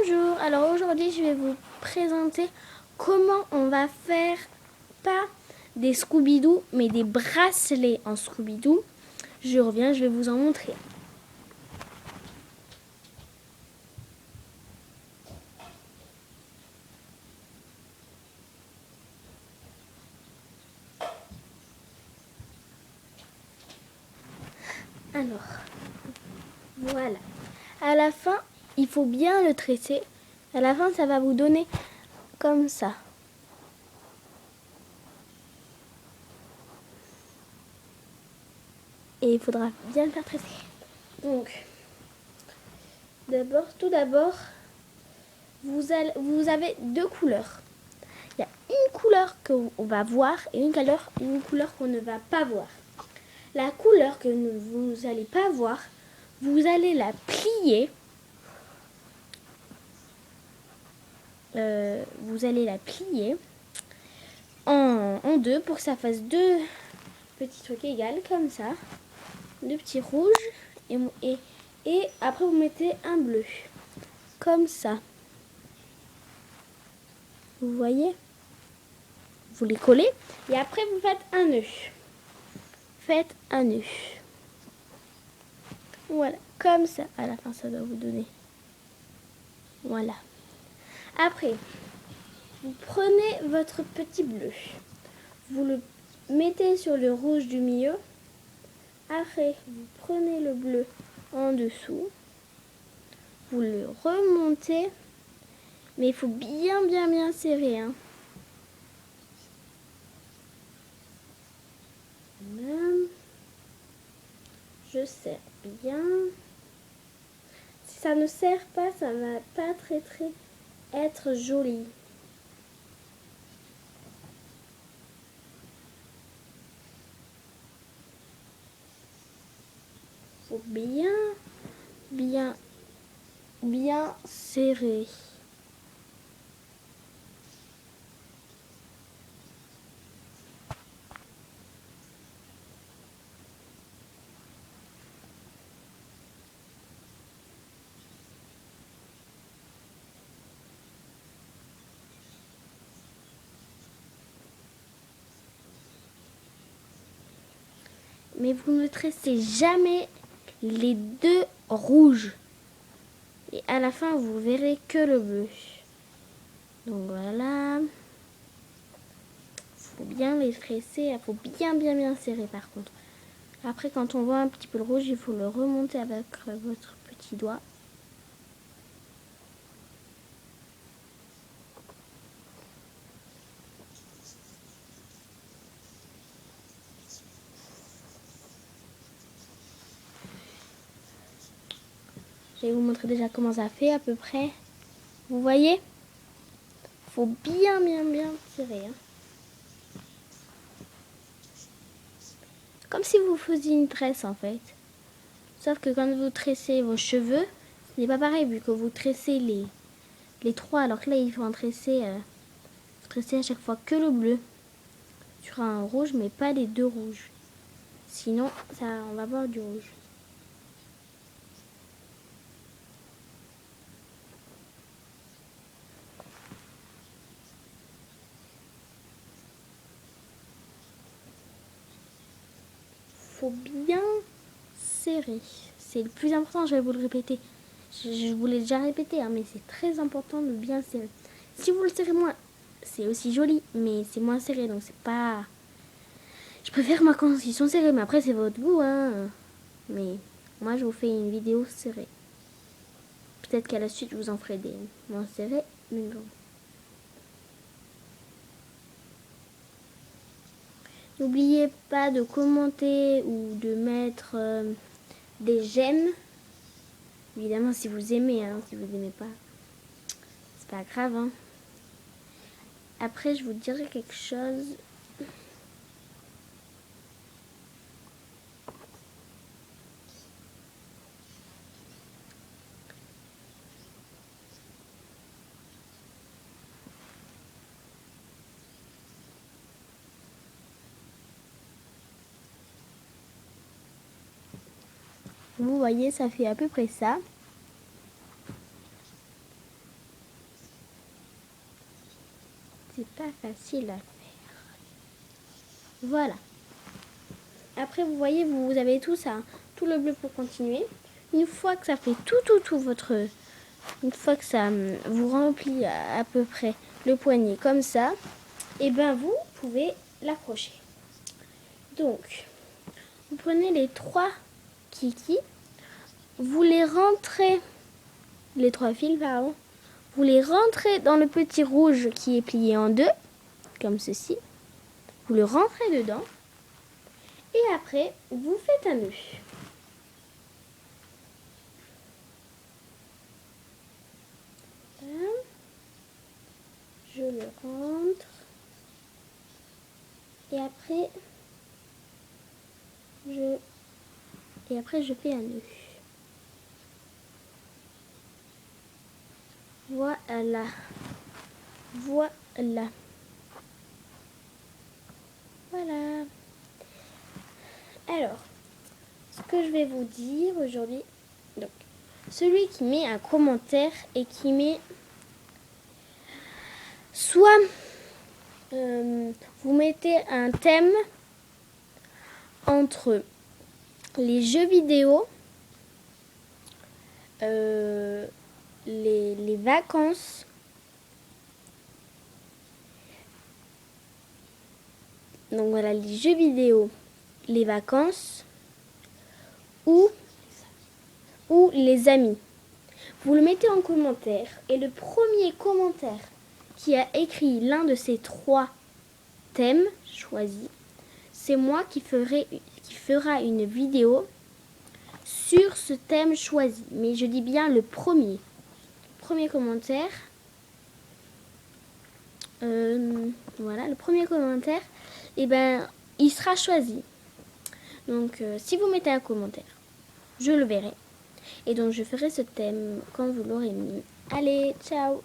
Bonjour, alors aujourd'hui je vais vous présenter comment on va faire pas des Scooby-Doo mais des bracelets en Scooby-Doo. Je reviens, je vais vous en montrer. Alors, voilà. À la fin, il faut bien le tresser. À la fin, ça va vous donner comme ça. Et il faudra bien le faire tresser. Donc, tout d'abord, vous avez deux couleurs. Il y a une couleur qu'on va voir et une couleur qu'on ne va pas voir. La couleur que vous n'allez pas voir, vous allez la plier. En deux pour que ça fasse deux petits trucs égales comme ça. Deux petits rouges et après vous mettez un bleu. Comme ça. Vous voyez? Vous les collez et après vous faites un nœud. Faites un nœud. Voilà, comme ça. À la fin, ça doit vous donner. Voilà. Après, vous prenez votre petit bleu. Vous le mettez sur le rouge du milieu. Après, vous prenez le bleu en dessous. Vous le remontez. Mais il faut bien serrer. Hein. Voilà. Je serre bien. Si ça ne serre pas, ça va pas très être joli. Faut bien serrer. Mais vous ne tressez jamais les deux rouges. Et à la fin, vous verrez que le bleu. Donc voilà. Faut bien les tresser. Il faut bien serrer par contre. Après, quand on voit un petit peu le rouge, il faut le remonter avec votre petit doigt. Je vais vous montrer déjà comment ça fait à peu près. Vous voyez? Faut bien tirer. Hein. Comme si vous faisiez une tresse en fait. Sauf que quand vous tressez vos cheveux, ce n'est pas pareil vu que vous tressez les trois. Alors que là, il faut en tresser, à chaque fois que le bleu sur un rouge, mais pas les deux rouges. Sinon, on va avoir du rouge. Faut bien serrer. C'est le plus important, je vais vous le répéter. Je vous l'ai déjà répété, hein, mais c'est très important de bien serrer. Si vous le serrez moins, c'est aussi joli, mais c'est moins serré, donc c'est pas... Je préfère moi quand ils sont serrés, mais après c'est votre goût, hein. Mais moi je vous fais une vidéo serrée. Peut-être qu'à la suite je vous en ferai des moins serrés, mais bon. N'oubliez pas de commenter ou de mettre des j'aime. Évidemment si vous aimez, hein, si vous n'aimez pas, c'est pas grave. Hein. Après je vous dirai quelque chose. Vous voyez, ça fait à peu près ça. c'est pas facile à faire. Voilà. Après, vous voyez, vous avez tout ça, tout le bleu pour continuer. Une fois que ça fait tout votre... Une fois que ça vous remplit à peu près le poignet comme ça, et ben vous pouvez l'accrocher. Donc, vous prenez les 3 kikis, vous les rentrez, les 3 fils, pardon, vous les rentrez dans le petit rouge qui est plié en 2, comme ceci. Vous le rentrez dedans. Et après, vous faites un nœud. Voilà. Je le rentre. Et après, je fais un nœud. Voilà. Voilà. Voilà. Alors, ce que je vais vous dire aujourd'hui, donc, celui qui met un commentaire et qui met soit vous mettez un thème entre les jeux vidéo, les vacances, donc voilà, les jeux vidéo, les vacances ou les amis. Vous le mettez en commentaire et le premier commentaire qui a écrit l'un de ces 3 thèmes choisis, c'est moi qui fera une vidéo sur ce thème choisi. Mais je dis bien le premier commentaire. Voilà, le premier commentaire, et ben il sera choisi. Donc si vous mettez un commentaire, je le verrai. Et donc je ferai ce thème quand vous l'aurez mis. Allez, ciao!